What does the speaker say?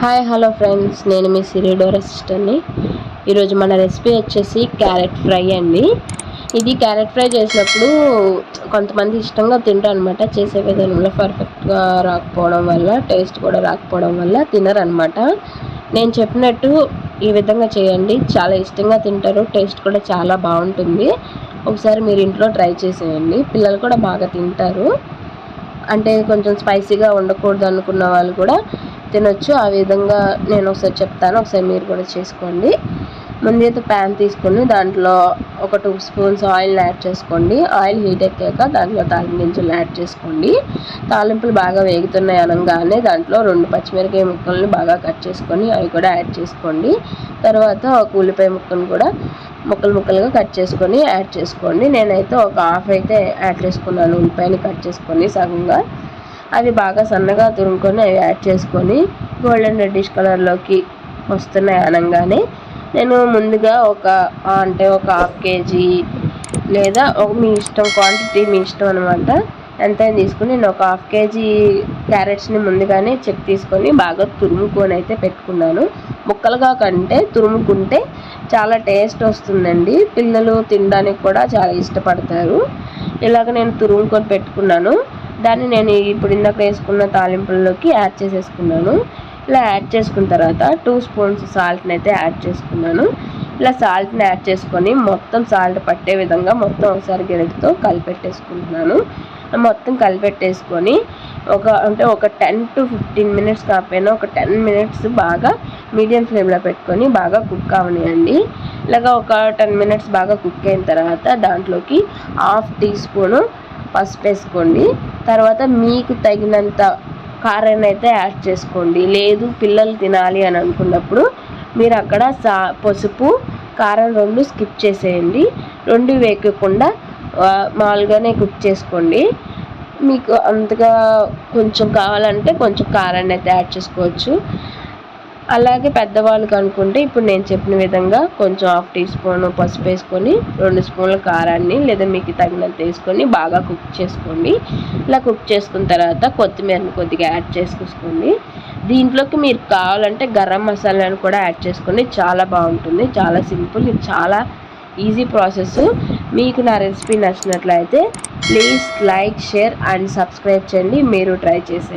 Hi hello friends, నేను మీ సిరిడోరస్ సిస్టర్ని. ఈరోజు మన రెసిపీ వచ్చేసి క్యారెట్ ఫ్రై అండి. ఇది క్యారెట్ ఫ్రై చేసినప్పుడు కొంతమంది ఇష్టంగా తింటారు అనమాట. చేసే విధానంలో పర్ఫెక్ట్గా రాకపోవడం వల్ల, టేస్ట్ కూడా రాకపోవడం వల్ల తినరనమాట. నేను చెప్పినట్టు ఈ విధంగా చేయండి, చాలా ఇష్టంగా తింటారు. టేస్ట్ కూడా చాలా బాగుంటుంది. ఒకసారి మీరు ఇంట్లో ట్రై చేసేయండి, పిల్లలు కూడా బాగా తింటారు. అంటే కొంచెం స్పైసీగా ఉండకూడదు అనుకున్న వాళ్ళు కూడా తినొచ్చు. ఆ విధంగా నేను ఒకసారి చెప్తాను, ఒకసారి మీరు కూడా చేసుకోండి. ముందైతే ప్యాన్ తీసుకొని దాంట్లో ఒక 2 స్పూన్స్ ఆయిల్ యాడ్ చేసుకోండి. ఆయిల్ హీట్ ఎక్కాక దాంట్లో తాలింపు గింజలు యాడ్ చేసుకోండి. తాలింపులు బాగా వేగుతున్నాయి అనగానే దాంట్లో 2 పచ్చిమిరపకాయ ముక్కలను బాగా కట్ చేసుకొని అవి కూడా యాడ్ చేసుకోండి. తర్వాత ఒక ఉల్లిపాయ ముక్కను కూడా ముక్కలుగా కట్ చేసుకొని యాడ్ చేసుకోండి. నేనైతే ఒక హాఫ్ అయితే యాడ్ చేసుకున్నాను, ఉల్లిపాయని కట్ చేసుకొని సగంగా. అవి బాగా సన్నగా తురుముకొని అవి యాడ్ చేసుకొని గోల్డెన్ రెడ్డిష్ కలర్లోకి వస్తున్నాయి అనగానే నేను ముందుగా ఒక హాఫ్ కేజీ లేదా మీ ఇష్టం, క్వాంటిటీ మీ ఇష్టం అనమాట, ఎంతైనా తీసుకుని నేను ఒక హాఫ్ కేజీ క్యారెట్స్ని ముందుగానే చెక్ తీసుకొని బాగా తురుముకొని అయితే పెట్టుకున్నాను. ముక్కలుగా కంటే తురుముకుంటే చాలా టేస్ట్ వస్తుందండి. పిల్లలు తినడానికి కూడా చాలా ఇష్టపడతారు. ఇలాగ నేను తురుముకొని పెట్టుకున్నాను. దాన్ని నేను ఇప్పుడు ఇందాక వేసుకున్న తాలింపుల్లోకి యాడ్ చేసేసుకున్నాను. ఇలా యాడ్ చేసుకున్న తర్వాత 2 స్పూన్స్ సాల్ట్ని అయితే యాడ్ చేసుకున్నాను. ఇలా సాల్ట్ని యాడ్ చేసుకొని మొత్తం సాల్ట్ పట్టే విధంగా మొత్తం ఒకసారి గరిటతో కలిపెట్టేసుకుంటున్నాను. మొత్తం కలిపెట్టేసుకొని ఒక 10 to 15 మినిట్స్ కాకపోయినా ఒక 10 మినిట్స్ బాగా మీడియం ఫ్లేమ్లో పెట్టుకొని బాగా కుక్ అవనియండి. ఇలాగ ఒక 10 మినిట్స్ బాగా కుక్ అయిన తర్వాత దాంట్లోకి 1/2 టీ స్పూను పసుపు వేసుకోండి. తర్వాత మీకు తగినంత కారాన్ని అయితే యాడ్ చేసుకోండి. లేదు పిల్లలు తినాలి అని అనుకున్నప్పుడు మీరు అక్కడ పసుపు కారం 2 స్కిప్ చేసేయండి. 2 వేయకుండా మామూలుగానే కుక్ చేసుకోండి. మీకు అంతగా కొంచెం కావాలంటే కొంచెం కారాన్ని అయితే యాడ్ చేసుకోవచ్చు. అలాగే పెద్దవాళ్ళకి అనుకుంటే ఇప్పుడు నేను చెప్పిన విధంగా కొంచెం 1/2 టీ స్పూన్ పసుపు వేసుకొని 2 స్పూన్ల కారాన్ని లేదా మీకు తగినంత వేసుకొని బాగా కుక్ చేసుకోండి. ఇలా కుక్ చేసుకున్న తర్వాత కొత్తిమీరని కొద్దిగా యాడ్ చేసుకోండి. దీంట్లోకి మీరు కావాలంటే గరం మసాలాను కూడా యాడ్ చేసుకోండి, చాలా బాగుంటుంది. చాలా సింపుల్, ఇది చాలా ఈజీ ప్రాసెస్. మీకు నా రెసిపీ నచ్చినట్లయితే please like, share and subscribe చేయండి. మీరు ట్రై చేసేయండి.